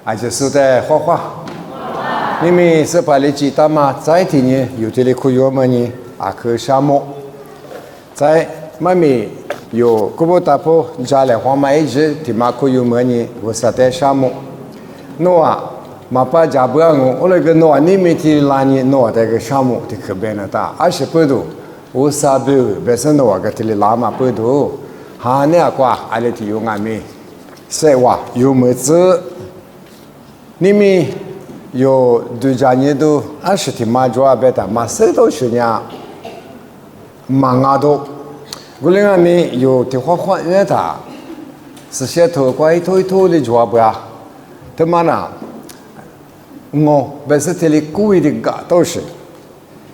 而且是在画画。你们是把你记得吗？在天呢，有这里可以我们呢去沙漠，在外面有古巴大坡家来黄马一直地马可以我们呢，我是在沙漠。诺啊，马巴家不要我那个诺啊，你们提拉呢诺在个沙漠的可边了大20度，我啥不别是诺个提拉马不度，哈那瓜阿里提有俺们，是哇有么子？你们有对家呢都20天马主要别的马谁都是呢，马牙都，我另外面有的画画院的，是些头瓜一头的主要不呀？他妈呢？我不是这里故意的搞都是，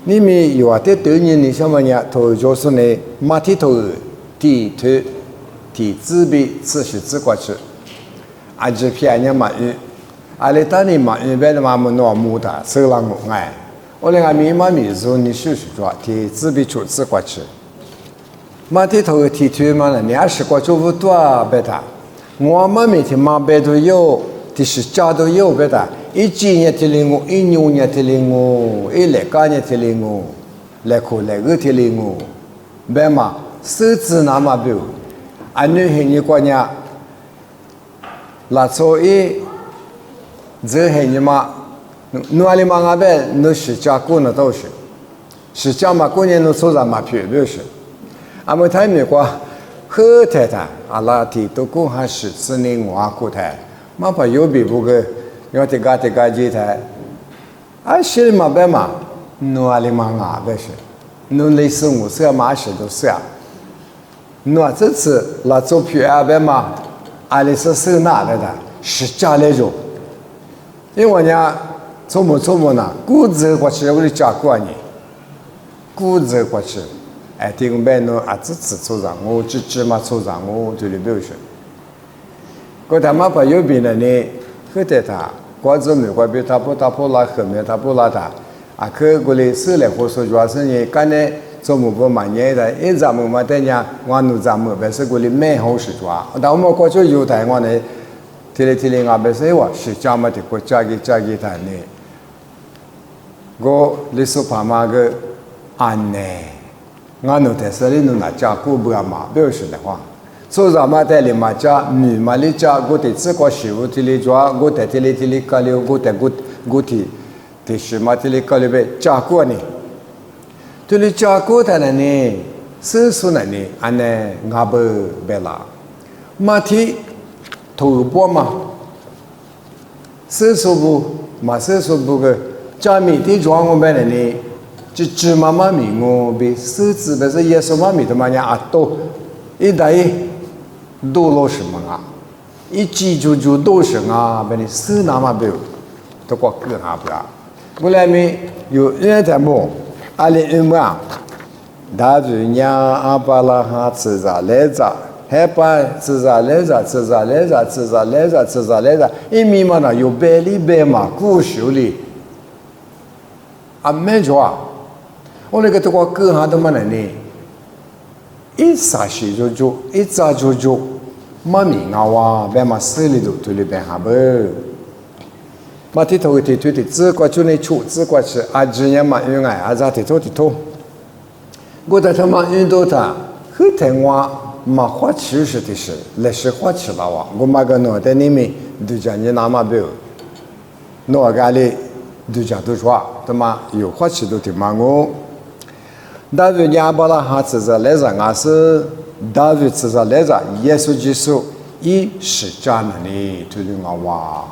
你们有啊？这对你什么呢？头就是呢，马蹄头、地头、地自闭、自是自过去，啊，这偏呢马语，啊，你当你马语别的马么诺木的，手浪我哎，我那个密码秘书你休息着，地自闭出自过去，马蹄头地头嘛呢，20过去不多别的，我们每天马别都有。第十家都有别的，一几年提领我，一六年提领我，一来干年提领我，来可来个提领我，别嘛，手指那么表，俺女孩你过年，拉错一，这孩你嘛，哪里嘛那边，那十家过那都是，十家嘛过年那手上嘛票不是，俺们台美国，喝太太，阿拉提都过还14年我过台。马把有比不个，要这个几台，啊，是嘛别嘛，努力嘛啊，不是，努力是我是要马是都是啊，那这次拉走票啊别嘛，阿里是收拿来的，是家来着，因为呢，琢磨呢，股子过去我的家过年，股子过去，哎，这个买侬啊，这次抽上我，这嘛抽上我，这里不是。我他妈把右边的呢，喝得他，光子没光比他不拉后面他不拉他，啊，可过来手来或说主要是呢，刚才做么不嘛年的，一咱们嘛在呢，我弄咱们不是过来买好事做，但我们过去有台湾呢，提来啊，不是话是家嘛的国家给他呢，我历史旁嘛个安呢，我弄在这里弄那家过不嘛，不是的话。所以嘛，在里嘛家，女嘛里家，我得自个媳妇这里做，我在这里搞了，我在的什么这里搞了呗，家过呢，这里家过的呢，是说呢，安呢，我不别啦，马蹄头部嘛，是说不，嘛是说不个，家米的装我们呢，就芝麻嘛米我比手指不是耶稣嘛米的嘛呀啊多，一代。都老什么啊？一记住都是啊，把你手拿嘛表，都过个下不啦？我来没有人在么？阿里人么？大嘴娘阿巴拉哈吃啥来着？还把吃啥来着？一米嘛呢有百里百嘛，古手里啊没错啊！我那个都过个下都么呢？一撒水就，一炸就，妈咪啊哇，别嘛手里头里边下不，嘛剃头的，只管就那出，只管是啊，只年嘛用哎，啊咋剃头，我在他妈运动他，后头我嘛花钱是的是，那是花钱了哇，我嘛个脑袋里面都讲你拿嘛表，脑壳里都讲都说，他妈有花钱都挺忙我。大卫亚伯拉罕吃着来着，俺是大卫吃着来着，耶稣基督以十架那里推了我哇，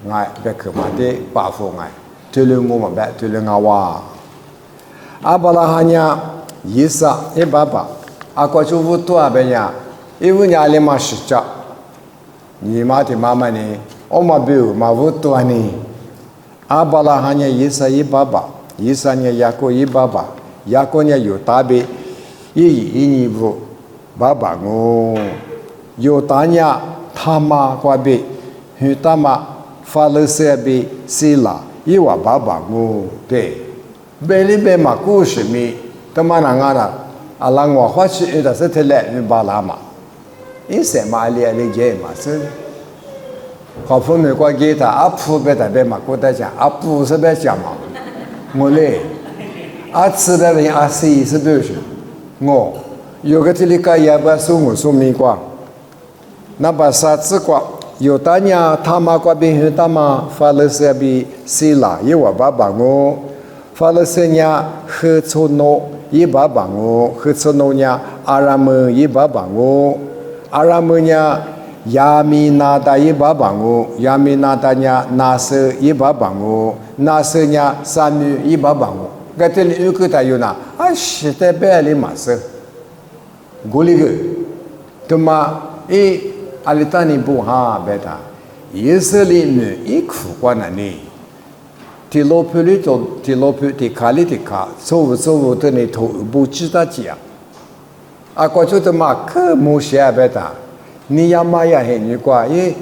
俺别去嘛的巴夫俺推了我嘛别推了我哇，阿伯拉罕呀，以撒一爸爸，阿过去无多阿别呀，因为家里嘛十架，你妈的妈妈呢，我嘛别嘛无多呢，阿伯拉罕呀，以撒一爸爸。以撒呢，雅各一爸爸，雅各呢有大贝，一尼布爸爸我有大呢，他妈瓜贝，有大妈法勒塞贝希拉，一娃爸爸我对，贝里贝嘛故事咪，他妈那个啦，阿拉我花去的是特来你巴拉嘛，一些嘛里接嘛是，好朋友过给他阿普别他别嘛，过他讲阿普是别讲嘛，我嘞，阿吃别人阿西是不是？我有个这里个也不送我送米瓜，那把啥子瓜？有大家他妈瓜边有他妈发了些比西拉，有我爸爸我发了些伢喝醋孬，一爸爸我喝醋孬伢阿拉姆一爸爸我阿拉姆伢。亚米纳达伊巴邦乌，亚米纳达nya纳瑟伊巴邦乌，纳瑟nya萨姆伊巴邦乌。个这里有个他有哪？啊，是在别里马瑟，古里个，他妈伊阿里达尼布哈别他，以色列人一苦过那里，提罗普里头，提罗普提卡里提卡，所的那头不知道讲，啊，过去他妈可没写别他。你要嘛也很奇怪，因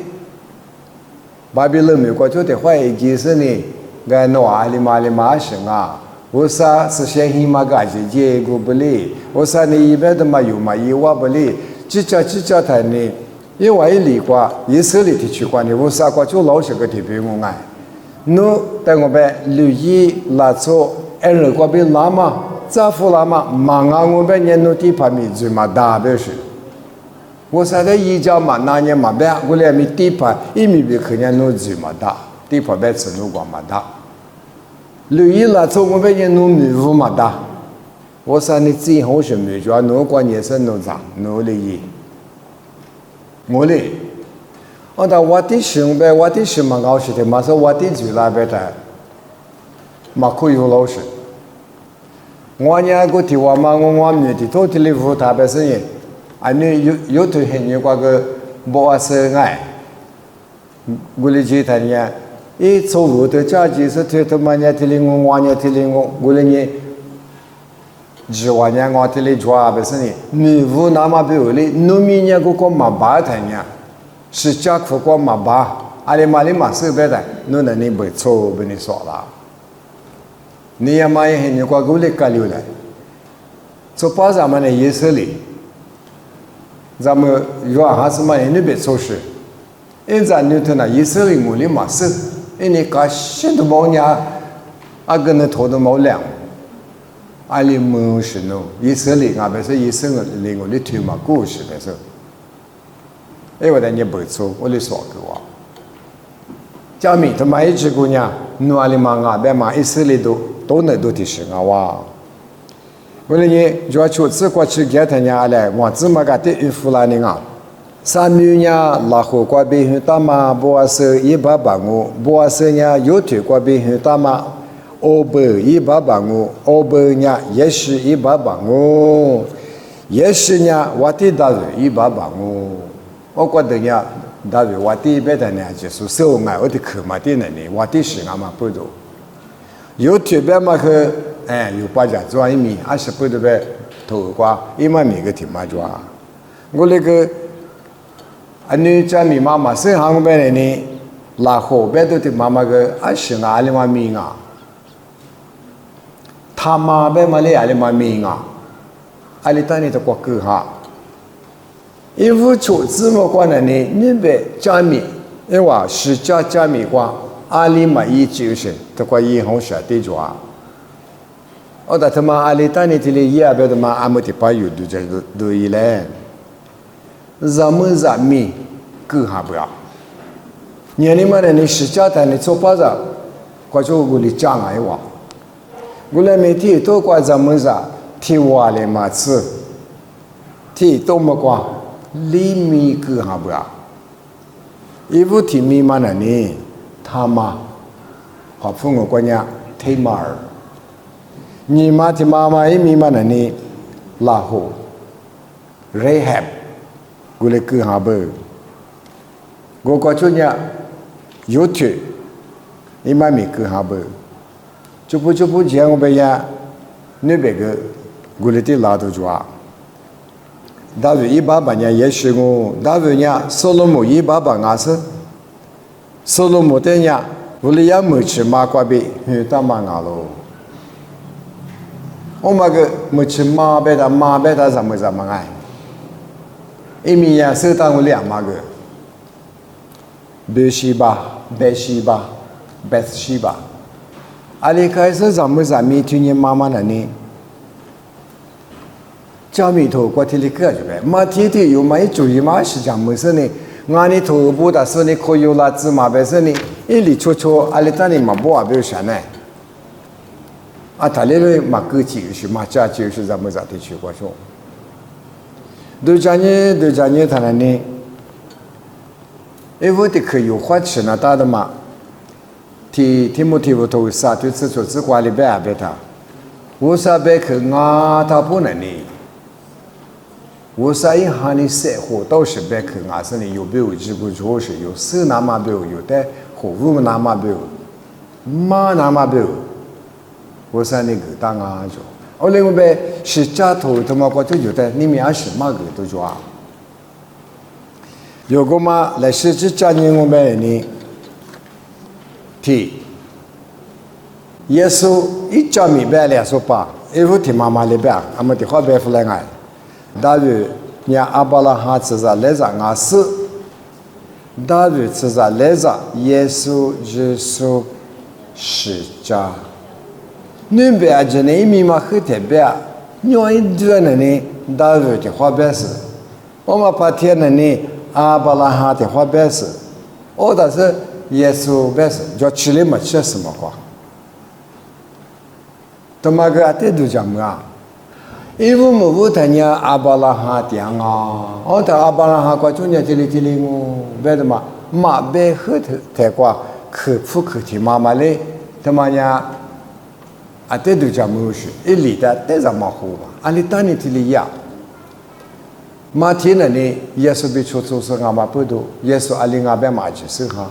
巴比伦美国就得怀疑其实呢，个诺阿里马生啊，我啥是先希嘛个姐姐个不哩，我啥呢一般的嘛有嘛有我不哩，只叫他呢，因为里qua以色列地区关的，我啥个就老是个特别我爱，侬等我们留意拉错，人过边拉嘛，咋付拉嘛，忙啊我们人侬地方面就嘛大表示。我现在一家嘛，那年嘛，别我来米地盘，一米比可能弄住嘛大，地盘别吃弄光嘛大。留意了，从我们人弄米糊嘛大。我说你最好是米就要弄光也是弄脏，弄了伊。我嘞，我的兄呗，我的兄嘛搞事的，嘛说我的住那边的，嘛可以老实。我伢个地方嘛，我米的都里糊他别生意。anh有对很有qua个不是爱，我理解他呢，一走路的家己是推他妈伢提领我伢提领我理解，只我伢我提领抓不是呢，你无那么比我哩，农民伢个嘛巴他呢，是家苦个嘛巴，阿里嘛是别的，侬那你不错不你说了，你也嘛也很有qua个哩干流来，做巴咱们的也是哩。咱们有还是嘛？你别说是，因咱牛头那以色列我哩嘛是，因你搞新的毛伢，啊跟那头的毛亮，阿里没是喏，以色列啊，别说以色列我哩推嘛故事别说，哎我等你不错，我哩说个话，家米他妈一只姑娘，侬阿里嘛啊，别嘛以色列都能都提升啊哇。我哩呢，就要出次过去给他伢来，我怎么个的孕妇啦呢啊？三女伢拉火过边去打嘛，不是一百八我，不是伢有腿过边去打嘛，200一百八我，200伢也是一百八我，也是伢我的大人一百八我，我觉得伢大人我的别的伢就是受爱我的口嘛的呢，我的是俺嘛不多，有腿别嘛去。哎，有把家抓一米，20不得呗，头瓜一万米个挺嘛抓。我那个，你家米妈妈生行边来呢，拉后边都的妈妈个20哪里嘛米啊？他妈边嘛里阿里嘛米啊？阿里当你的国歌哈，因为出字么关的呢，你别家米，因为是家米瓜，阿里嘛一就是这个银行下地抓。哦，他妈阿里当你这里也别他妈阿姆的把有都在都一来，咱们咱米更还不要。年龄嘛呢，你实家的你做包子，过去我里讲哎话，我来每天都过咱们啥，提话来嘛吃，提多么过，里米更还不要。一副提米嘛呢你，他妈，好父母关家提马儿。你妈的妈妈一米嘛呢你拉后 rehab 我来去哈不我过去呢有腿一妈咪去哈不就不讲我们呀那边个我来的拉都抓大约100年也是我大约呢所罗门100啊是所罗门的呢我来也没去马瓜比去打马啊喽我们个没去马贝达怎么爱？一米呀，是当我2码个。贝西巴、贝西巴、贝斯西巴。阿里开始咱们听见妈妈那呢，家里头过天的个就呗，马天天有嘛一注意嘛是讲么事呢？俺的头部的时候呢，可有啦芝麻白色呢，一里戳戳，阿里当你嘛不啊不有啥呢？啊，他那个嘛个就是嘛家就是咱们地区过说，对家呢，他那呢，因为的可有花钱那大的嘛。提莫提不头啥对自说自话里边别他，我啥别去啊他不能呢，我啥一下你生活都是别去啊是呢有没有这个就是有事那么没有有的活路那么没有，嘛那么没有，我啥那个当啊就，我另外边是家头他妈过就有的你们也是嘛个都做啊，有个嘛来是这家人我们呢。耶稣一讲明白了说吧，一副听妈妈里边，俺们的话别出来爱，大约你阿巴拉哈吃着来着俺是，大约吃着来着耶稣是家，你别着呢密码很特别，你一段呢大约的话别是，我们把天呢阿巴拉哈的话别是，或者是。耶稣别是叫吃里没吃什么话，他妈个阿爹都讲么？因为么不谈呀阿巴拉哈讲啊，我谈阿巴拉哈过中间这里我别的嘛，马别喝太过可不可听妈妈嘞？他妈呀，阿爹都讲么事？一里的带着马虎嘛，阿里当你这里呀。马天呢？耶稣被出租是阿妈不多，耶稣阿里阿边马就是哈。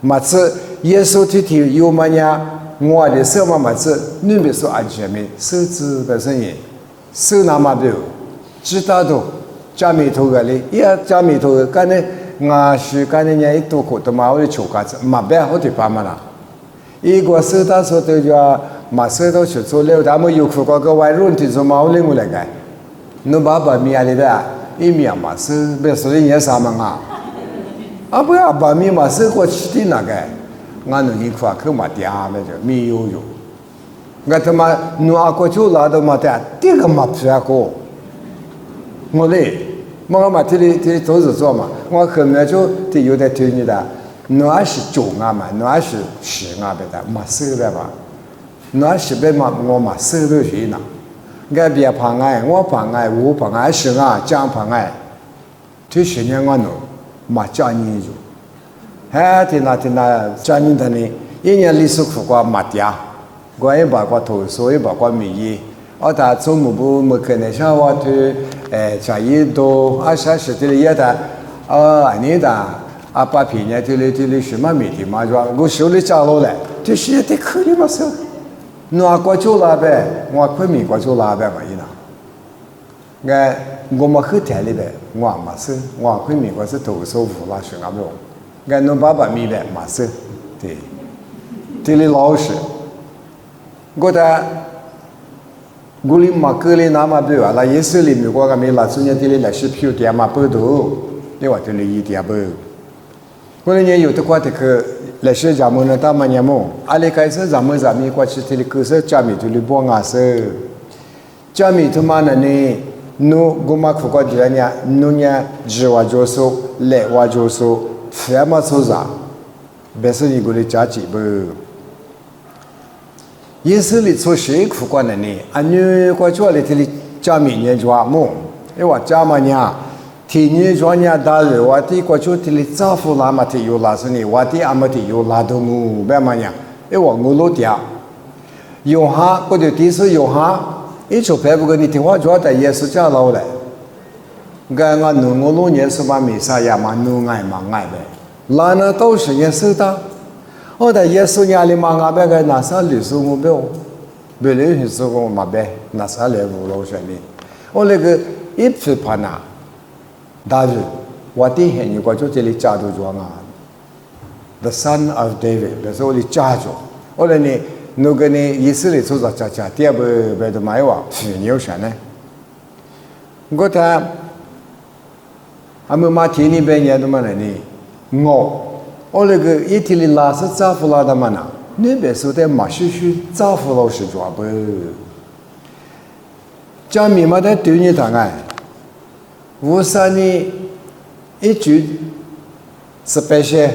马子耶稣提有么呀？我的什么马子？你别说安全没，手指的声音，手那么多，知道都家里头个嘞，也家里头个，干呢，我是干呢人一多苦的嘛，我的求干子，马别好的办嘛啦。一个手打说的叫马手都去做了，他们有苦个外人提出嘛，我领过来个，侬爸爸米里边一面马手，别说的也啥嘛啊。啊不要把密码设过去的那个，俺能一块去嘛点那就没有用。我他妈弄阿过就拉到嘛的，这个嘛不要过。我嘞，我嘛这里都是做嘛，我后面就得有点推你的，侬还是9啊嘛，侬还是10啊别的，嘛收了吧，侬还是别嘛我嘛收了去呢。我别怕爱，我怕爱，我怕爱10啊，讲怕爱，这10年我弄。嘛家人就，还听那家人他呢，一年历史苦瓜嘛嗲，我也把我投诉，也把我民意，我他做么不么可能像我去，家一多，20的也的，你的把平年这里什么媒体嘛说，我手里加落来，这些得可以嘛是，我过就拉呗，我昆明过就拉呗嘛伊那。我们后台里边，我嘛是，我昆明我是投诉服了是阿不，俺侬爸爸米边嘛是，对，这里老实，我的，我里嘛个里那么不啊，那也是里面我个没拉出年这里来是票点嘛不多，你话这里一点不，我里年有的话的去来是咱们那大嘛年么，阿里开始咱们过去这里可是家里这里帮啊是，家里他妈呢？nu guma kuko diranya nunya jiwa joso le wa joso fema soza bese ni gole chachi bu yesu li so shi kuko na ni anyu ko chwa le tili chami nye jwa mo e wa chama nya ti nye jwa nya da le wa ti ko chu tili za fu la ma ti yo la so ni wa ti amati yo la do mu ba ma nya e wa ngulo tia yo ha ko de ti so yo ha一出牌不过你听话主要在耶稣家老来，我弄我弄耶稣把弥撒亚嘛弄爱嘛爱呗，那呢都是耶稣的，我在耶稣家里嘛爱呗个拿啥律师我不要，不然律师我嘛呗拿啥来无老实呢，我那个一批怕呐，但是我第一你过就这里家都做啊 ，The Son of David， 那是我的家族，我那呢。那个呢，以色列做着家，第二步别的买哇，是牛山呢。我他，俺们马天那边人都么来呢？我那个一天里拉是造福了的嘛呢？那边说的马须须造福了是抓不？讲明嘛的对你谈爱，无啥呢？一句是白些，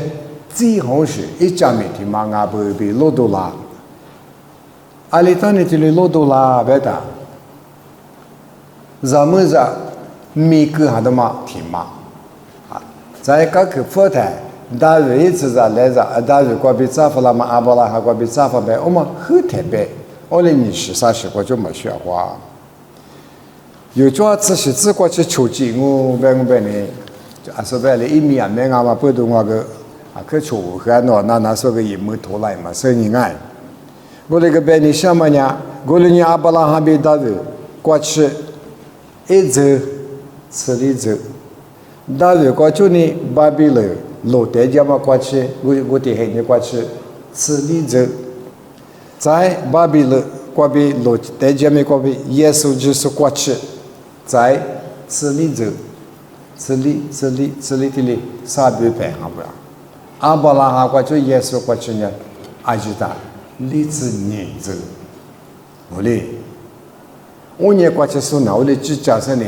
最好是一讲明天嘛，俺不被落到啦。阿里当你这里落到啦，别的，咱们这每个还都嘛挺嘛，啊，在各个佛台。大卫一直在来着，大卫过比扎夫拉嘛，阿伯拉哈过比扎夫呗，我们很特别，我的你30个就没学过。有抓自己自过去求经，我呢，就说白了，一面没俺嘛不懂我个，去求和那说个也没头来嘛，所以爱。我那个白你什么呢？我那你阿伯拉哈比大卫过去一走，吃里走，大卫过去呢巴比伦。老代家嘛过去，我的孩子过去，吃里走，在巴比伦过比老代家没过比，耶稣就是过去，在吃里走，吃里的里300倍好不啦？阿伯拉罕过去，耶稣过去呢，阿就他里子年走，我嘞，我呢过去说那我嘞只讲说呢，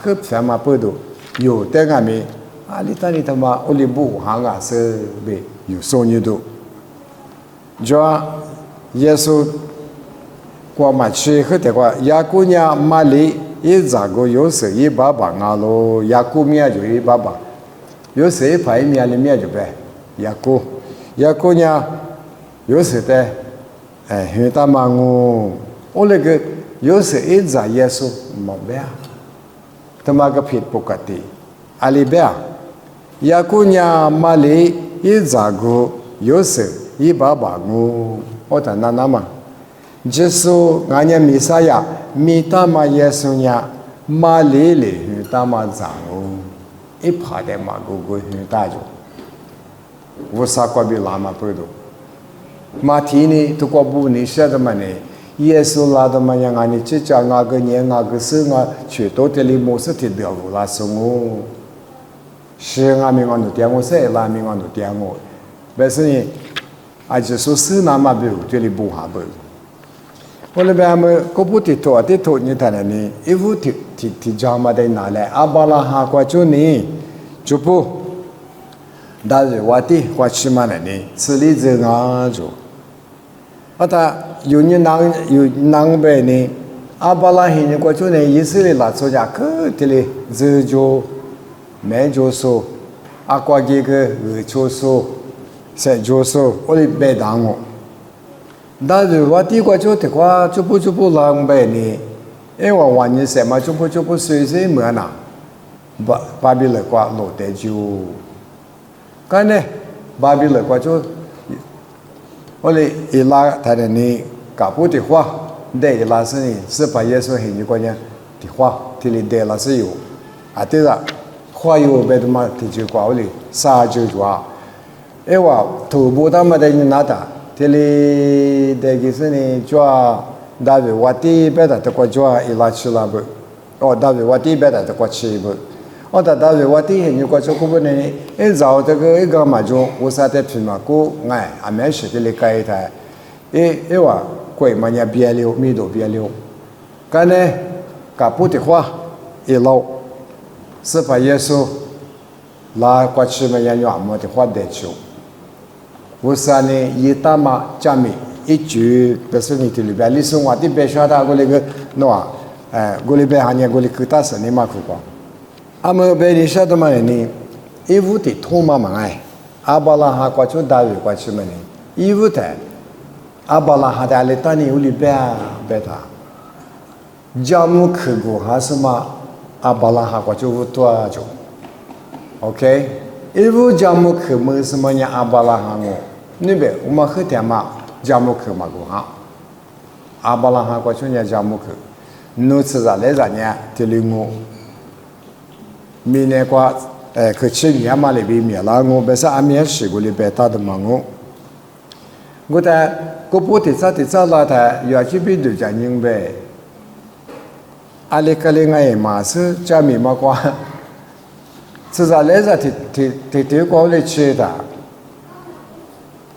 可偏嘛不多，有的俺们。你当你他妈我哩不行啊，是被有送你都，就耶稣过嘛去后的话，雅各娘马里一咋个有时一爸爸啊咯，雅各面就一爸爸，有时一排面里面就呗，雅各娘有时的，很大嘛我那个有时一咋耶稣没呗，他妈个ผิดปกติ阿里呗。雅各娘马里一咋个有时一爸爸我谈那嘛，就是俺家弥撒呀，弥大嘛耶稣呀，马里里大嘛长一爬的嘛个很大就，我啥过比拉嘛不多，马提呢都过不你晓得嘛呢？耶稣拉的嘛呀，俺你只讲俺个年俺个事俺去到这里没事的掉路拉送我。是俺们讲的点我噻，拉们讲的点我，但是呢，就说是那么不这里不好不。我那边么个不的头你谈的呢，一副提讲嘛的拿来，阿巴拉哈过去呢，就不，但是我的过去嘛呢，此里子啊就，他有人呗呢，阿巴拉黑人过去呢，以色列拉出家去这里这就。没就说，过几个就说，谁就说，我的白当我。但是我第过就的话，就不浪费呢，因为我年什么就不随随么呢，巴比伦话老得就，干呢，巴比伦话就，我的伊拉他的呢，搞不的话，对伊拉是呢，是把耶稣很多国家的话，这里对拉是有，对了。话有别的嘛，提起过来，啥就做，因为头部他们的人拿的，这里的个是呢，做大卫我的别的都过做伊拉去了不，大卫我的别的都过去不，大卫我的很多过做不呢，找这个一个嘛就我啥的皮嘛，俺没事的里改的，因为贵嘛也别了，米都别了，干呢，搞不的话，一老。是把耶稣拉过去嘛？也有么的话得求。我说呢，一大嘛家里一句，不是你这里边，你说我的别说他我那个喏，我那边还年我那个大神的嘛去过。阿么别你晓得嘛呢？一屋的土嘛嘛阿巴拉哈过去大卫过去嘛呢？一屋的阿巴拉哈的里当年屋里边他，家母去过还是嘛？阿巴拉哈过去乌多就 ，OK， 一部家母去么什么呀？阿巴拉哈我那边我们喝点嘛，家母去嘛个哈，阿巴拉哈过去呢家母去，侬吃啥来啥呢？这里我，明年过去吃年嘛里边面了我，不是阿面吃过里边打的嘛我在个不的咋了他要去边度讲明白。阿里克里爱马是家米嘛瓜，吃啥来着？提过来吃的，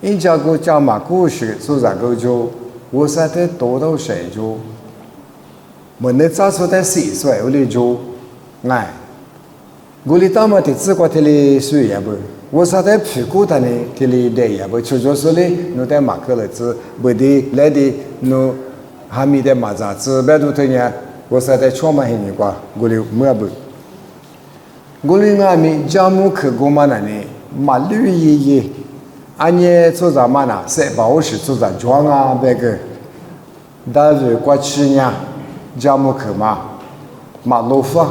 一家个讲嘛故事，做啥个就我啥的多到谁就，我那早出的岁数有的就，哎，我哩大嘛的自个的哩水也不，我啥的屁股的呢的哩的也不，就是哩，侬在马克了子，不的来的侬还没得马扎子，别都听呀，我啥的全嘛很你瓜，我哩没不。我哩俺们家母去过嘛那呢，马绿爷爷，俺也做啥嘛呢？三把我是做啥装啊？那个，但是过去呢，家母去嘛，马路法，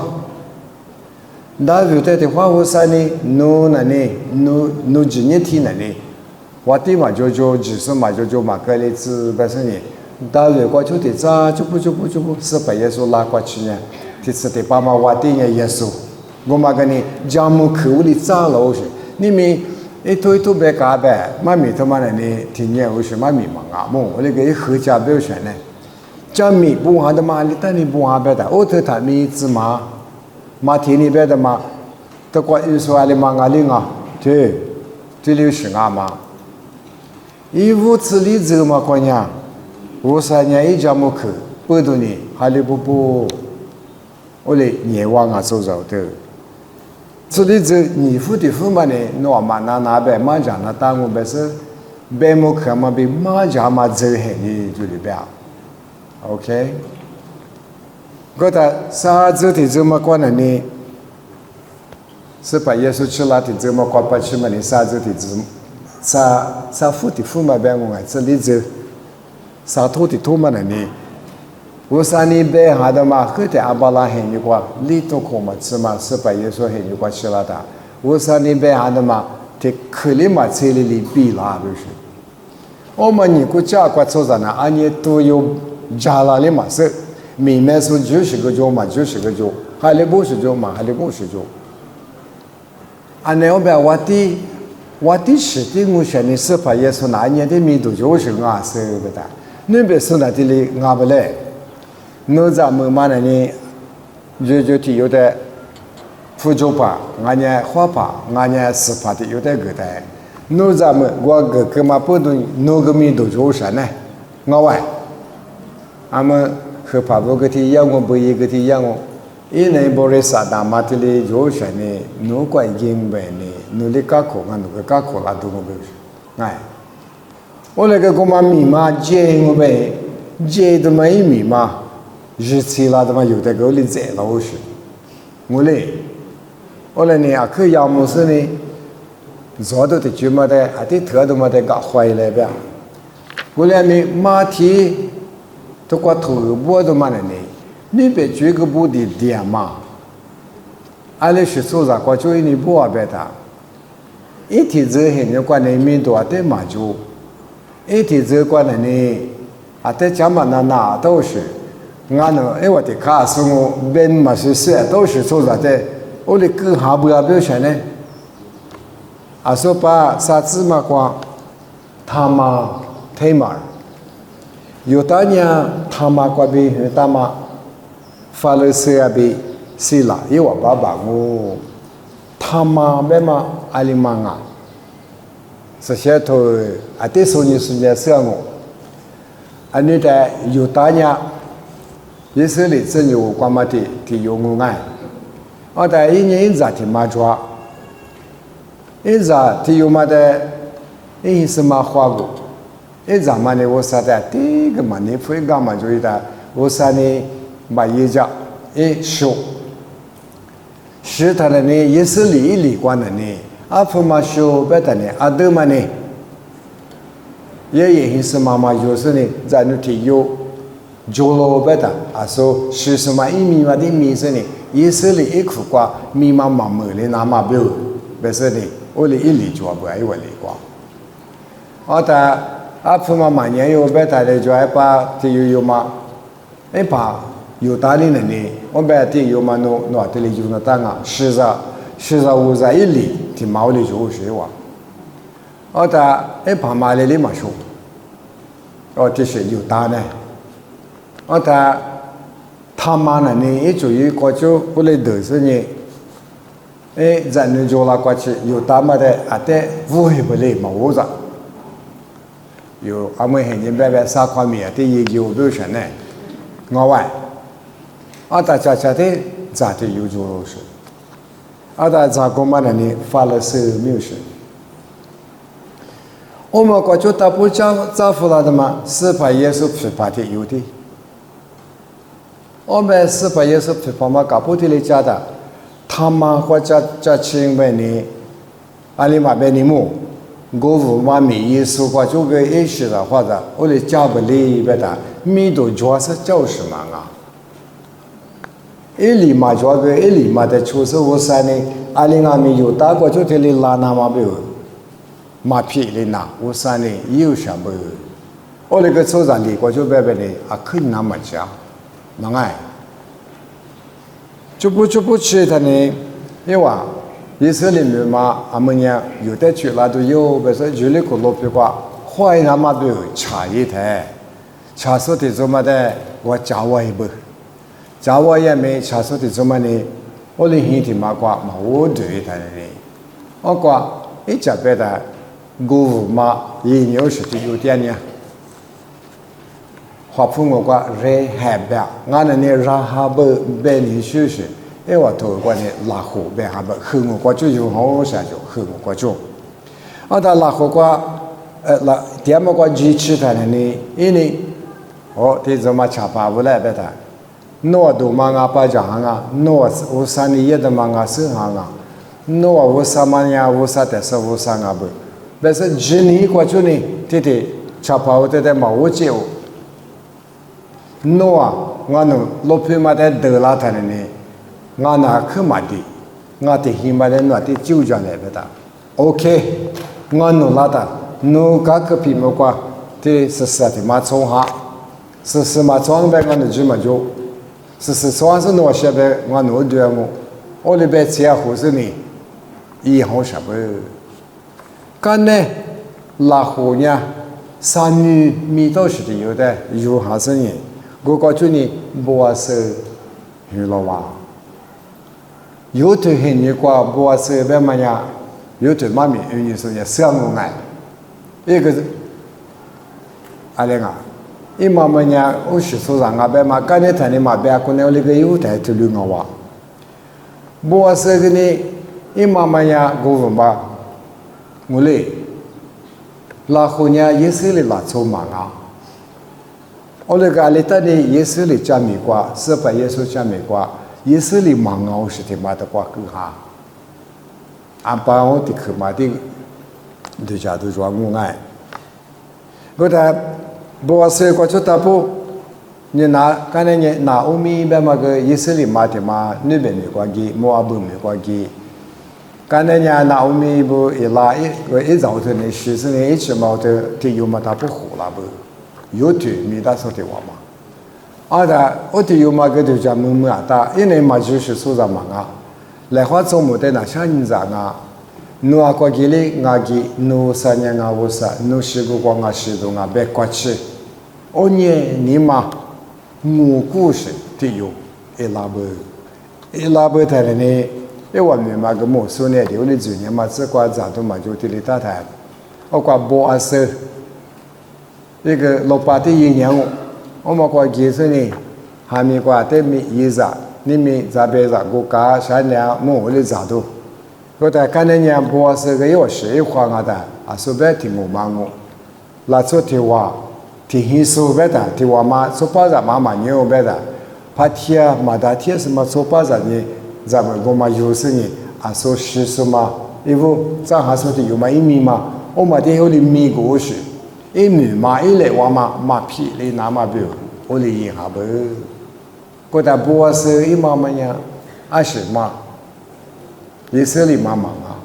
但是在的话我啥呢？侬那呢？侬今年天那呢？我的嘛就就是嘛就嘛个例子不是呢？但是过去的咋就不是把耶稣拉过去呢？这次的爸妈我的呢耶稣。我嘛跟你讲么口里咋了是？你们一头别干呗，妈咪他妈的你听见我说妈咪嘛啊么？我那个合家表现呢，讲米不玩的嘛，你但你不玩别的，我头他米子嘛，嘛听你别的嘛，都怪有说阿里嘛阿里啊，对，这里是啊嘛，一屋子里走嘛过年，我3年一讲么口，不多呢，还里不，我嘞年望啊走走的。这里子你付的付嘛呢？我嘛拿呗，马家那当我不是，白木看嘛比马家嘛走很的就里边 ，OK。我他啥子的这么关了呢？是把耶稣吃了的这么关不去嘛？你啥子的这啥付的付嘛别我这里子啥土的土嘛呢？我啥呢？白哈的嘛，和的阿巴拉很有关，里头可嘛吃嘛，是把耶稣很有关吃了的。我啥呢？白哈的嘛，这克里嘛这里比啦就是。我们你国家国做啥呢？俺也都有加了的嘛是，明明是90个角嘛，90个角，还得50角嘛，还得50角。俺那边我的是的，我说你是把耶稣那年的米都就是俺是不的，那边是那这里俺不来。侬咱们嘛呢？就提有的福州话，俺家华话，俺家四话的有的个的。侬咱们我个嘛不懂，侬个米都做啥呢？我问，俺们和爸爸个提养我不一个提养我，一年不是啥大嘛的哩做啥呢？侬关心呗呢？侬哩搞苦，俺侬个搞苦啦都我不是，哎，我那个嘛米嘛接我呗，接的嘛一米嘛。日期啦，他妈有的狗里宰了我是，我嘞呢啊，可要么是呢，做到的就没得，啊的特都没得搞坏了呗。我嘞呢马蹄都挂头部都嘛的呢，你别追个部的点嘛，俺嘞是做啥挂追你不啊别的，一天之后你挂那面多的嘛就，一天之后挂那呢，啊的讲嘛那都是。俺呢，我的卡是我本嘛是写都是做啥的，我的更下不要表现呢。啊，说把啥子嘛光，他妈太嘛，有大年他妈过比他妈发了事啊比死了，因为我爸爸我他妈别嘛阿里嘛啊，这些头啊，这时候你是在想我，啊，你在有大年。也是里真有关嘛的有我爱，我在一年一咋的嘛抓，一咋的有嘛的，一是嘛花过，一咋嘛呢我啥的第一个嘛你会干嘛就一的，我啥呢嘛一家一收，是他的呢也是里关的呢，阿婆嘛收别的呢，阿德嘛呢，也是妈妈就是呢在那里有。就老白的，啊说是什么一米嘛的米是呢？也是里一苦瓜米嘛嘛么的那嘛表，不是的，我里一里就不爱我里瓜。我的阿婆嘛嘛年有白的就爱把这有嘛，哎把有大的呢，我白的有嘛那的里就那当啊，是我在一里的毛里就水哇。我的哎把嘛里嘛说，我这是有大呢。我他妈呢？一注意过去不来都是呢，哎，咱们就拉过去有他妈的啊的误会不来嘛我着，有阿们很明白白啥方面的研究表现呢？我外，阿达家家的咋的有做事？阿达咋个嘛呢？发了是没有事。我们国家大部咋付了的嘛？是把耶稣批发的有的。我们是把耶稣批发嘛？搞不得来家的，他妈或者亲辈呢？阿里嘛别你母。我父妈没耶稣过就个意识的话的，我的家不离别的，米都主要是就是嘛啊。一里嘛主要个一里嘛的出事无啥呢？阿里阿米有大过就这里拉那嘛不有，马屁里那无啥呢？有啥不有？我那个出上里过就别别的啊，可以那么讲，啷个？就不吃他呢，因为。以色列人嘛，阿们呀，有的去那都有，比如说有的个路比话，坏他妈都有茶叶台，茶树的做么的，我加我一步，加我也没茶树的做么呢？我的兄弟嘛挂嘛，我对他的，我挂一家别的，我嘛也有时就有点呢，华普我挂热海边，俺那呢热哈不白你休息。哎，我头关的拉火呗，还不和我过去就好些就和我过去。啊，他拉火过，拉第二么过去吃他呢？因为哦，这怎么吃饭不来呗他？诺都嘛啊把家行啊，诺我三年的嘛啊是行啊，诺我三嘛呀我三的是我三啊不，但是今年过去呢，这吃饭我这嘛我接。诺啊，我那老皮嘛在得了他呢。我那去买的，我的起码的那的就这样来的。OK， 我努拉的，努个个皮毛瓜的是的嘛从下，是嘛从呗我努就嘛就，是从是努些呗我努对我里边吃胡是呢，以后什么？干呢拉胡呢，三女米都是的有的，有哈子呢，我告诉你，不是有了哇。有的很你挂不是别么呀，有的妈咪你说也项目爱，一个阿玲啊，一妈妈呀，我是说让阿别嘛，干你谈你嘛别过来那个有台就留我哇，不是个呢，一妈妈呀，我问吧，我嘞，拉后呢也是哩拉错嘛啊，我那个阿里头呢也是哩加米瓜，是把也是加米瓜。也是你忙啊，我是他妈的瓜个哈，俺把我的去嘛的，对家都说我爱，我的不是过去大不，你拿刚才你拿欧米别嘛个也是你妈的嘛，那边没关系，莫阿不没关系，刚才你拿欧米不一拉一早头呢，其实呢一起嘛的，这有嘛他不火了不，有的没打说的话嘛。啊的，我的有嘛个就叫么啊大，因为嘛就是说啥嘛啊，来话做么的那像人家啊，侬啊过去哩啊去，侬三年啊我啥，侬十个光啊十多啊别过去，我你嘛，我故事的有，一拉不太的呢，一我们嘛个么说呢，有的主年嘛只管咋都嘛就的哩大台，我管不阿是，一个老八的一年我们过去是呢，还没过的没意思，你们这边子国家善良，我的咋都，我在看那年不是个有谁话啊的，啊说白听我妈我，那做听话，听很说白的，听我妈说把咱妈妈牛白的，怕天马大天什么说把咱呢，咱们我妈有时呢，啊说是什么，因为咱还说的有嘛一米嘛，我们的有的米过去。一女嘛，一来我嘛马屁哩那嘛表，我哩一下不，我但不是一妈妈呀，二十嘛，也是哩妈妈啊，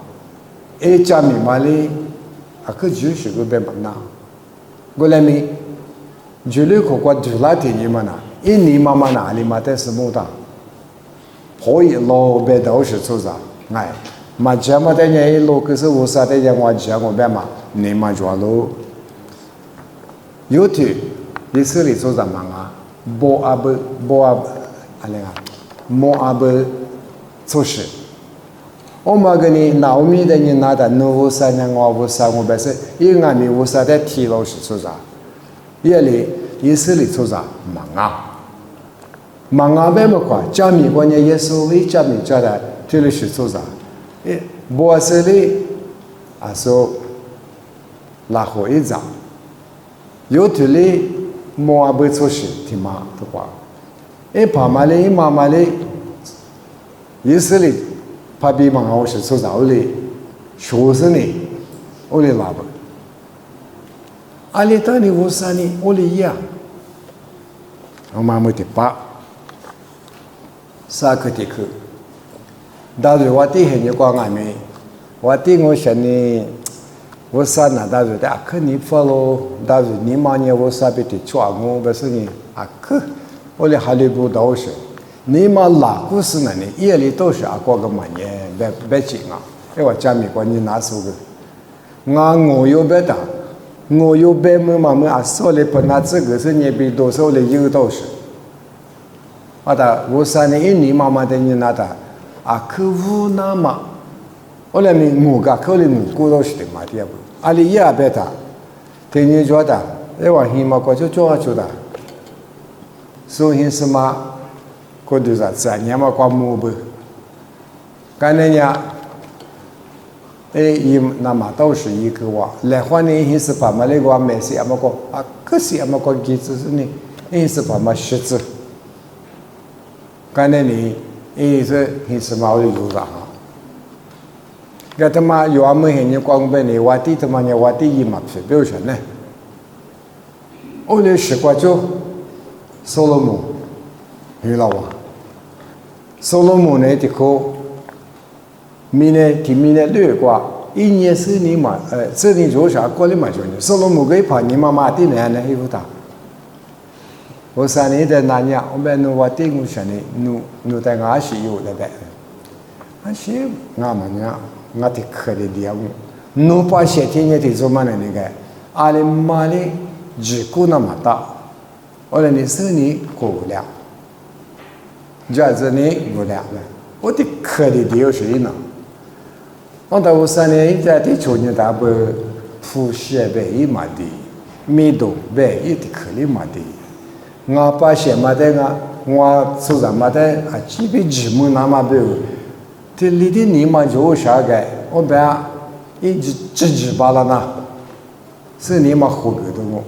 一家米嘛哩，啊个就是个别门呐，我来没，就哩可过就那天你们呐，一年妈妈哪里嘛但是没的，可以老别都是做啥，哎，嘛这么的呢，一路可是我啥的人我讲我别嘛，你嘛做喽。有的以色列做什么啊？摩阿布，阿那个摩阿布做事， oma gani naomi de ni nada no sa nya ngwa wo sa ngo be se yi nga mi wo sa de ti lo shi so za ye li yi se li so za manga be mo kwa cha mi kwa nya yesu li cha mi cha da ti li shi so za e bo se li aso la ho yi za yo ti li mo a be so shi ti ma to kwa e pa ma le ma ma le yi se li pa bi ma ho shi so za o li shu se ni o li la ba ali ta ni wo sa ni o li ya o ma mo ti pa sa ke ti ku da ru wa ti he ni kwa nga me wa ti ngo sha ni wo sa na da ru da ke ni fa lo da ru ni ma ni wo sa be ti chua ngo be se ni a ke o li ha li bu da o she你嘛哪故事呢？你夜里都是啊过个满年，别紧啊！哎，我家米关你拿手个，我有别的，我有别么嘛么啊，手里不拿这个是你比多少的有都是。啊的，我三年一年妈妈的你拿的啊，客户那嘛，我来米我个口里我顾到是的嘛的不，啊里也别的，听你说的，哎我起码过就做的，所以什么？ko du za tsa nyama kwa mubu kana nya yim na ma tao shi yi ke wa le hua ni hin se pa ma le gwa me si ama ko a ke si ama ko gi zi ni hin se pa ma shi zi kana ni se hin se ma li yu za ha ga ta ma yo ma hin ni kwa be ni wa ti ta ma nya wa ti yi ma phe be shen ne o le shi kwa jo Solomon yu la wa Solomon 呢，这个米呢，提米呢略过，一年四年嘛，4年做啥过了嘛就呢。Solomon 给怕你妈妈的呢，那不大。我3年在那年，我们努瓦蒂我说呢，努在俺是有的呗。俺是俺们呢，俺的可怜的我，努把些天也得做嘛呢那个，阿里妈哩只顾那么大，我来你4年过不了。这子呢不了了，我的可怜的有谁呢？我到3年在的去年大不付些呗一嘛的，没动呗一的可怜嘛的，我把些嘛的我出咱嘛的啊，基本节目那么不，这里的你嘛就啥个，我把一直巴了呢，是你嘛活给的我，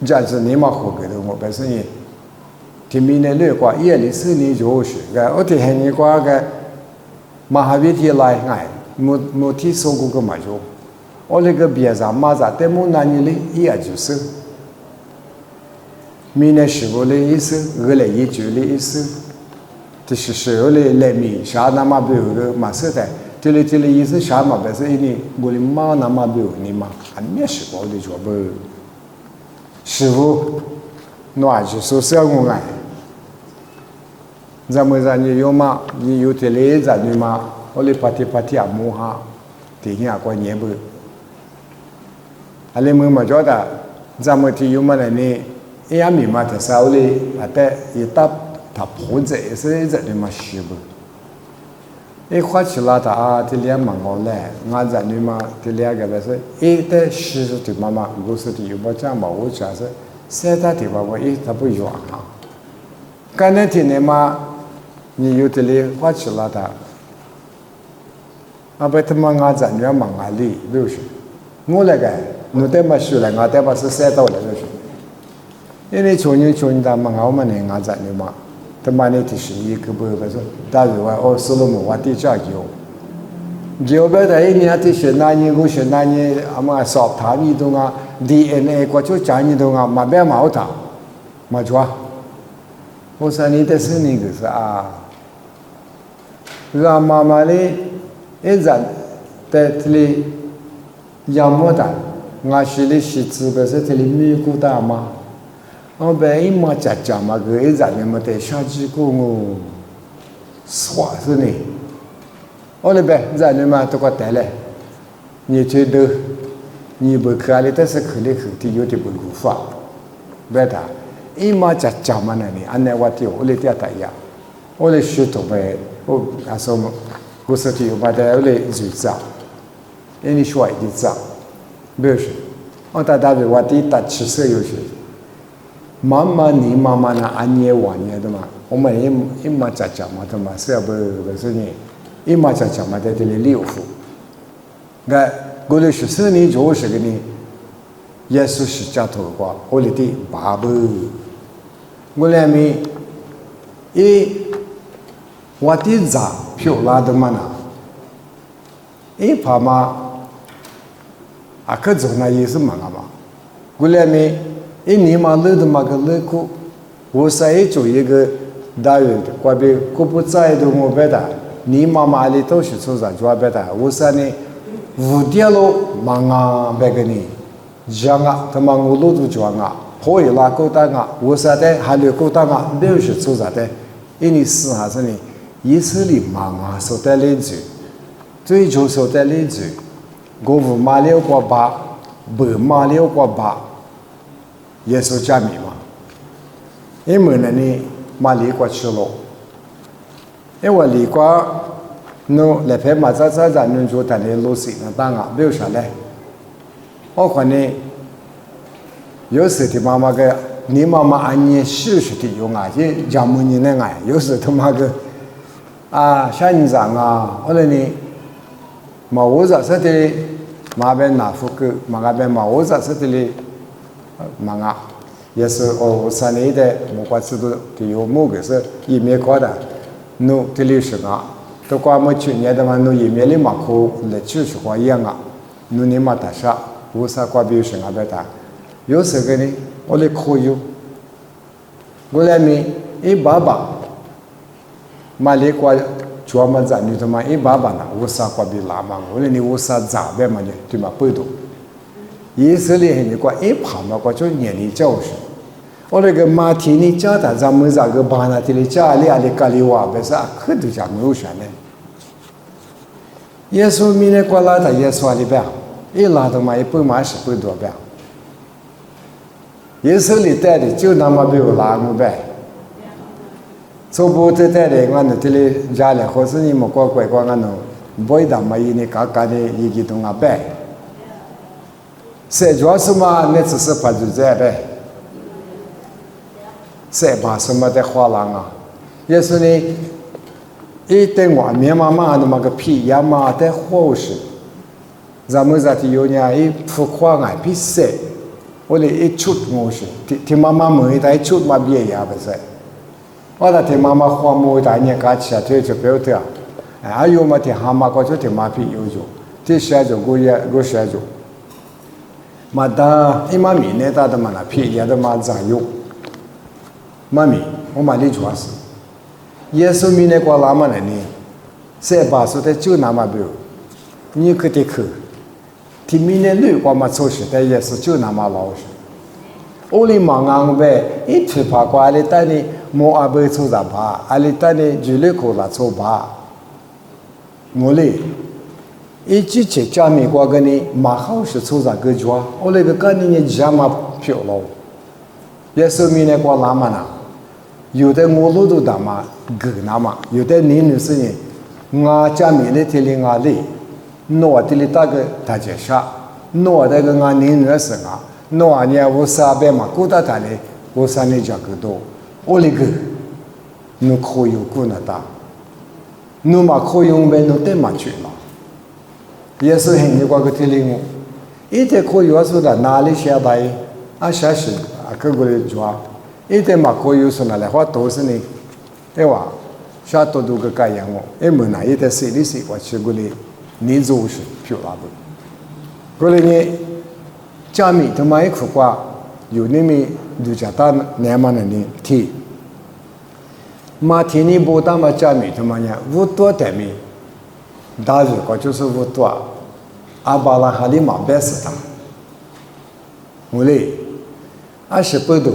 这子你嘛活给的我，本身也。ที่มีในเรื่องกว่าเอี่ยลิซึ่งนี่โจชก็โอที่เห็นนี่กว่าก็มหาวิทยาลัยไงมุที่ส่งกูก็มาโจโอเลยก็เบียร์มาจากแต่มุนันนี่เลยอีอาจุซึ่งมีในชีวิตเลยอีซึ่งก็เลยอีจุเลยอีซึ่งที่ชีวิตเลยเลยมีชาหน้ามาเบื่อมาเสียแต่ที่เลยอีซึ่งชามาแบบนี้นี่บุริมาหน้ามาเบื่อนี่มาอันนี้ชีวิตเลยจบชีวิตน้อยจุซึ่งเสียงงไง咱们在你有嘛？你有的嘞，在你嘛？我哩parti啊，摸哈，提起啊，过年不？阿哩么嘛觉得，咱们提有嘛呢？你一样米嘛，他手里啊得一打他婆子也是一直的嘛洗不？一花起来他啊，这两嘛我来，俺在你嘛，这两个不是一得洗着的妈妈，我是的有嘛讲嘛，我讲是，现在的话我一他不用啊，刚才听的嘛。你有的嘞，花起来的，啊，不他妈俺咱家忙俺哩，不是？我那个，我在嘛学了，俺在嘛是3道了，不是？因为去年他忙我们呢，俺咱家嘛，他妈呢就是一个不是，大约话哦，所罗门话的加有别的一年的是那年，我是那年，俺们สอบถาม你东啊 DNA 过去讲你东啊，嘛别毛他，嘛做，我说你的是那个是啊。让妈妈嘞，一直在这里养么的，我是哩是指的是这里美国的嘛，我被一嘛讲嘛个一直你们在小几个我，耍是呢，我那边在你们都给带来，你觉得你不可里，但是可里的有点不够法，别的，一嘛讲嘛那里，俺那我丢我哩点大呀，我哩学懂呗。哦，那时候古时候有把它来制造，因为需要的造，比如说，我大家我的打吃色有些，妈妈你妈妈那安耶晚耶的嘛，我们一马家家嘛的嘛，是要不是你，一马家家嘛在这里6户，那过了14年就是个你，耶稣是家头瓜，我里的爸爸，我来咪，我的咋漂亮的嘛那，爸妈。可做那也是忙啊嘛，过来没？你妈乐的嘛个乐苦，我才做一个大人，怪别我不在的我别的，你妈妈里都是做啥做别的，我才呢5点了忙啊别个呢，讲啊，他妈我路都讲啊，可以拉高单啊，我才的还留高单啊，都是做啥的，因为是啥子呢？以色列忙啊，受得累赘，最终受得累赘。我无马了过把，不马了过把，耶稣加米嘛。因为呢，马里过去了，因为里过，侬来拍马扎扎咱侬就谈的路线那当啊，没有啥嘞。我看呢，有时的妈妈个，你妈妈按你60的用啊，就讲么你那爱，有时他妈个，像你讲啊，后来呢。嘛，我在这里，马边拿副个，马边嘛，我在这里，嘛啊，也是我3年的，我关知道的有某个是疫苗搞的，侬这里是啊，都怪么去年的嘛，侬疫苗里嘛可来就是话一样啊，侬你嘛打啥，我啥怪别是啊别打，有时个呢，我来可有，我来咪一爸爸，马里怪。主要嘛，咱女的嘛，一爸爸呢，我啥过比拉嘛，我你我啥咋办嘛呢？对嘛，不懂。以色列人过一旁嘛，过就年龄教训。我那个马天呢，家他咱们这个巴那地里家里咖喱哇，不是可都讲没有选呢。耶稣明年过来他耶稣里边，一拉的嘛，一百码是不多边。以色列带的就那么没有拉我呗。做不得带的，俺那这里家里或是你们乖乖乖俺那，不会的嘛，你嘎嘎的一个东啊呗。主要是嘛，那只是把住在呗。把什么的花郎啊？也是呢，一等我面妈妈那么个皮呀嘛的好事，咱们这里有呢一浮夸啊比赛，我哩一出我是，听妈妈问他一出嘛别呀不是。我那听妈妈话么？大年刚起来推就不要听，还有嘛听蛤蟆过去听马屁有就，听写就我写就，嘛da一妈咪那打的嘛那屁也的嘛咋用？妈咪，我买的主要是，耶稣咪那过拉嘛那呢，谁把说的就那么不，你可得去，听咪那路过嘛做事的耶稣就那么老实。我哩忙啊呗，一推爬过来带你莫阿伯做啥吧，阿里带你就来过来做吧。我哩一直去家美国跟你马好是做啥个做，我那个跟你家嘛漂亮，也说明那个拉嘛呐，有的我路都大嘛，个那嘛，有的女是呢，我家美的这里我哩，我这里大个大街上，我那个我女是啊。那年我300嘛，古大他嘞，我3年讲个多，我那个，侬可有过那大，侬嘛可用呗，侬得嘛去嘛，也是很有个体力我，一天可有说的哪里下来，下是个个的抓，一天嘛可有说那来话都是呢，对吧？下多多个改样我，没那一天谁的谁我去过来，你做是漂亮不？过来呢。家米他妈一苦瓜，有那么就叫他年嘛那呢提，马天你不当嘛家米他妈呀，无多的米，大日个就是无多，阿巴拉哈里马白死他，我嘞，20多，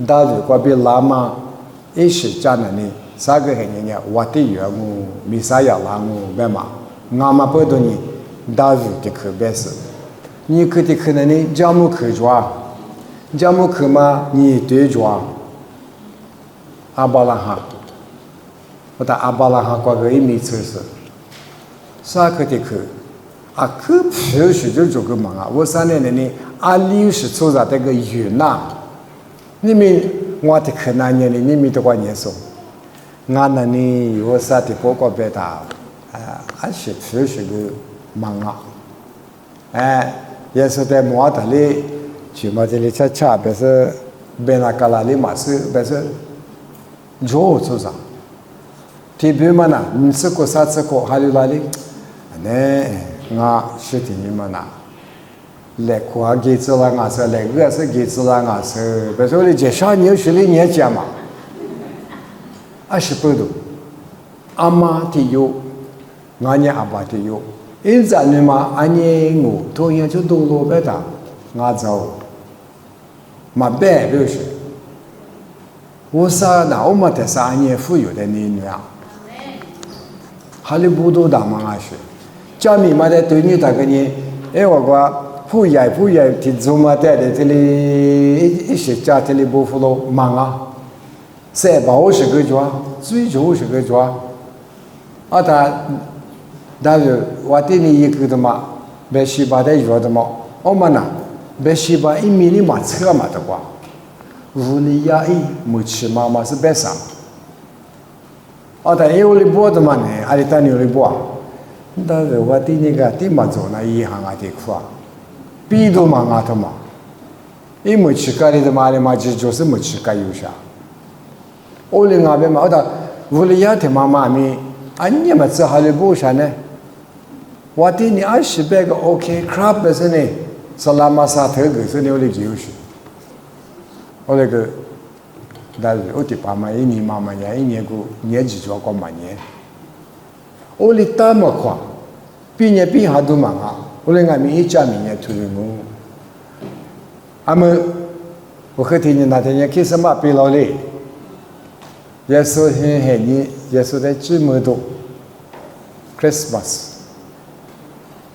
大日个比拉嘛，一时家那呢，啥个很人家我的员工米啥样拉我白嘛，俺嘛不多呢，大日的可白死。你可得可能呢，家母可抓，家母可嘛，你对抓，阿巴拉哈，我打阿巴拉哈挂个1米测试，啥个的去，啊，去平时就做个忙啊。我3年呢，阿里是做啥这个云呐？你们我的可难年呢，你们都管年数。俺那呢，我啥的包括别大，还是平时个忙啊。也是在摩的里，去嘛这里恰，别是别那旮旯里嘛是，别是做啥？特别嘛呐，你吃过啥吃过，还有哪里？呢，我是听你们呐，来过几次了，我说来个是几次了，我说，别说你这啥年学的年节嘛，20多，阿妈的有，俺家阿爸的有，因此呢嘛，俺家我同样就多罗别的，我走，嘛别就是，我说那我们这是俺家富有的女啊。哈利波特大嘛啊是，家里嘛的对你大个呢，我说ผู้ใหญ่ที่做嘛的这里一些家这里不服了忙啊，三包是个抓，最终是个抓，但是我对你一个的嘛，别西巴的药的嘛，我们呐，别西巴一米里嘛车嘛的话，屋里呀没吃嘛是别啥。但有里波的嘛呢，阿里单有里波，但是我对那个对嘛做那一行啊的苦啊，比都嘛啊的嘛，因没吃咖喱的嘛，阿里嘛就是没吃咖有啥，我里那边嘛，屋里呀的妈妈咪，俺家嘛吃哈里波啥呢？我对你20百个 OK，crab 的是呢，selama 1 个是牛的就是，我那个。但是我的爸妈一年妈妈年一年个年纪就过嘛年，我哩大么快，比年比下都忙啊！我哩俺们一家明年推我，俺们我和天年那天年开始嘛比老嘞，也是很年，也是在这么多 Christmas，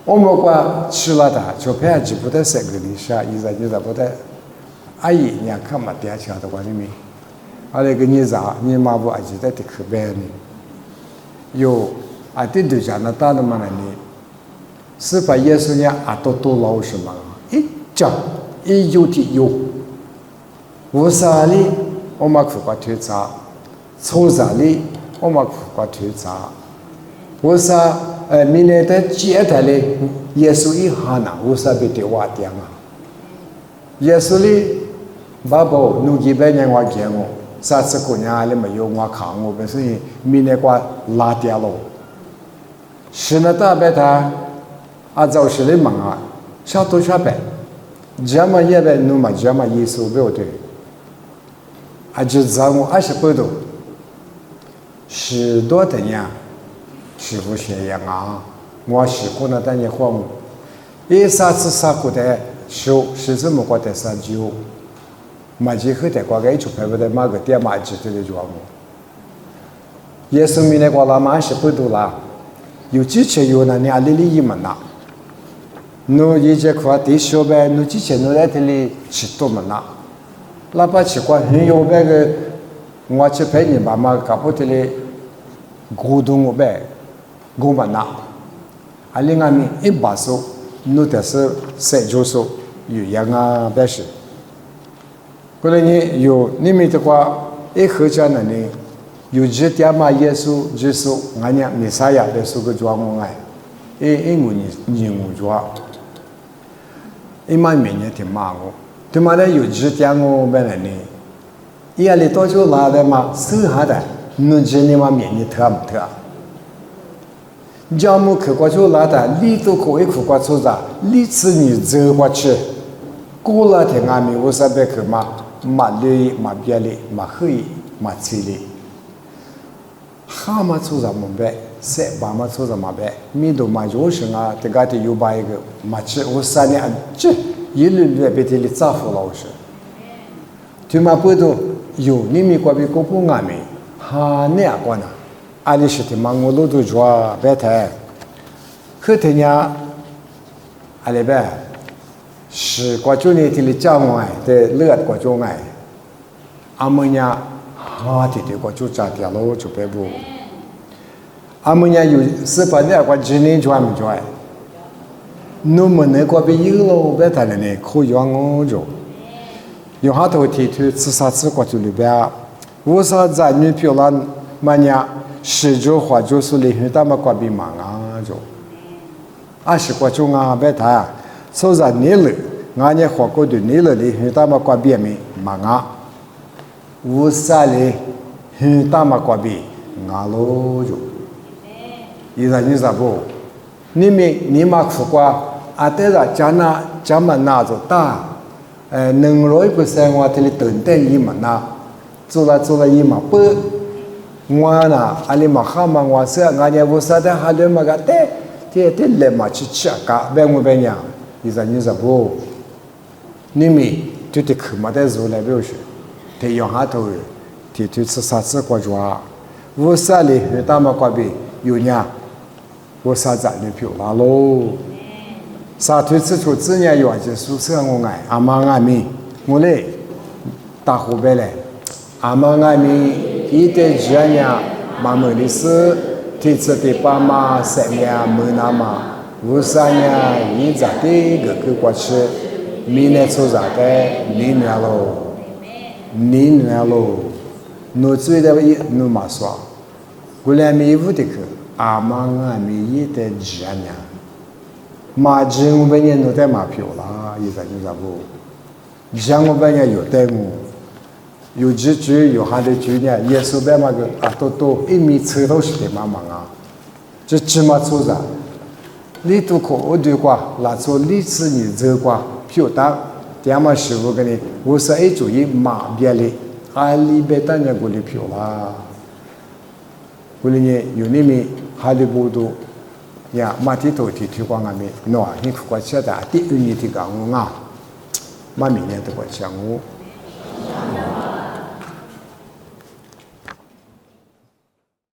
我们过吃了的，就拍几部的3个里下，一直不得，阿姨你看嘛，点起来的话里面。阿那个你妈不还记得的可别呢？有啊，对对家那大的嘛呢？是把耶稣呢多老什么？一讲一有的有，无啥哩我们苦瓜推查，抽啥哩我们苦瓜推查，无啥明年的节台哩耶稣一下呢，无啥别的话讲啊？耶稣哩爸爸努几百年我见我。啥子姑娘里没有我看我本身明年过拉掉了，是那大白他，就是的忙啊，小多小白，这么也白弄嘛，这么耶稣不要对，就让我20多度，10多的年，师傅学样啊，我师傅那当年慌，一啥子啥过的修，是这么过的啥就。嘛，结合在国家一出牌不得马个点嘛，记得的就我。也是明年过了嘛20多啦，有几千有那年里一门呐。侬一节课第小班，侬之前侬在这里吃多门呐，哪怕吃过很有那个，我去陪你妈妈搞不得哩，沟通我呗，我们呐，另外呢100手，侬得是30手，有样啊，不是。过来呢，有你们的话，一合家呢，有几点嘛？耶稣，俺家弥赛亚的是个抓我爱，我我抓，嘛明年挺忙我，对嘛的有几点我本来呢，夜里多久拉的嘛？剩下的，侬今年嘛明年特不特？家母去过就拉的，你都可以去过做啥？你吃你走过去，过了天俺们我啥别去嘛？马里马别里马黑马车里，哈嘛做啥么白？塞巴嘛做啥么白？米都嘛就是啊，这个的有把一个马车，我3年这一路路别的里咋付老师？对嘛不都有你们过比过不俺们，哈那样过呢？阿里是的嘛，我路都抓白台，后天呀，阿里白。是过去呢，这里讲我的乐过去爱，阿们呀，哈的过去炸掉了就别不，阿们呀有是把那个今年转不转？侬们那个比有了别谈了呢，可以往我做。有好多提出自杀自过去里边，我说在女漂亮么呀，十周或者是离婚，他们过比忙啊做。20个钟啊，别谈，所以你了，俺也活过的你了离婚，他们过比没忙啊。我说嘞，婚他们过比俺喽做。现在你咋不？你嘛苦瓜，啊，对了，咱们拿着大。100%我这里等待一嘛那，做了一嘛不，我那阿里嘛哈嘛我说俺也不晓得哈里嘛个这来嘛去吃个，别我别娘，你说不，你们就得去嘛得做来不是，得用下头，得吃啥子过抓，我说哩他们过比有呢，我说咱女票啦喽。沙推之处自然有些宿舍我爱阿妈爱咪我嘞大湖北嘞阿妈爱咪一点这样妈妈的事提出的爸妈三年没那么53年一咋的个过去明年出咋的明年喽我最的一我嘛说我来咪屋的去阿妈爱咪一点这样马金我们也弄在马票啦，你咋不？像我们也有带我，有几句有哈的句呢，耶稣在那个啊都1米车都是的妈妈啊，这起码做啥？你都可我对qua，那做历史你走qua票单，这么师傅跟你，我是一主意马别的，阿里别单人过的票啦，过里呢有你们哈的不多。呀，马蹄头提推广俺们，喏，你过去的第2年的讲我啊，马明年都过去我。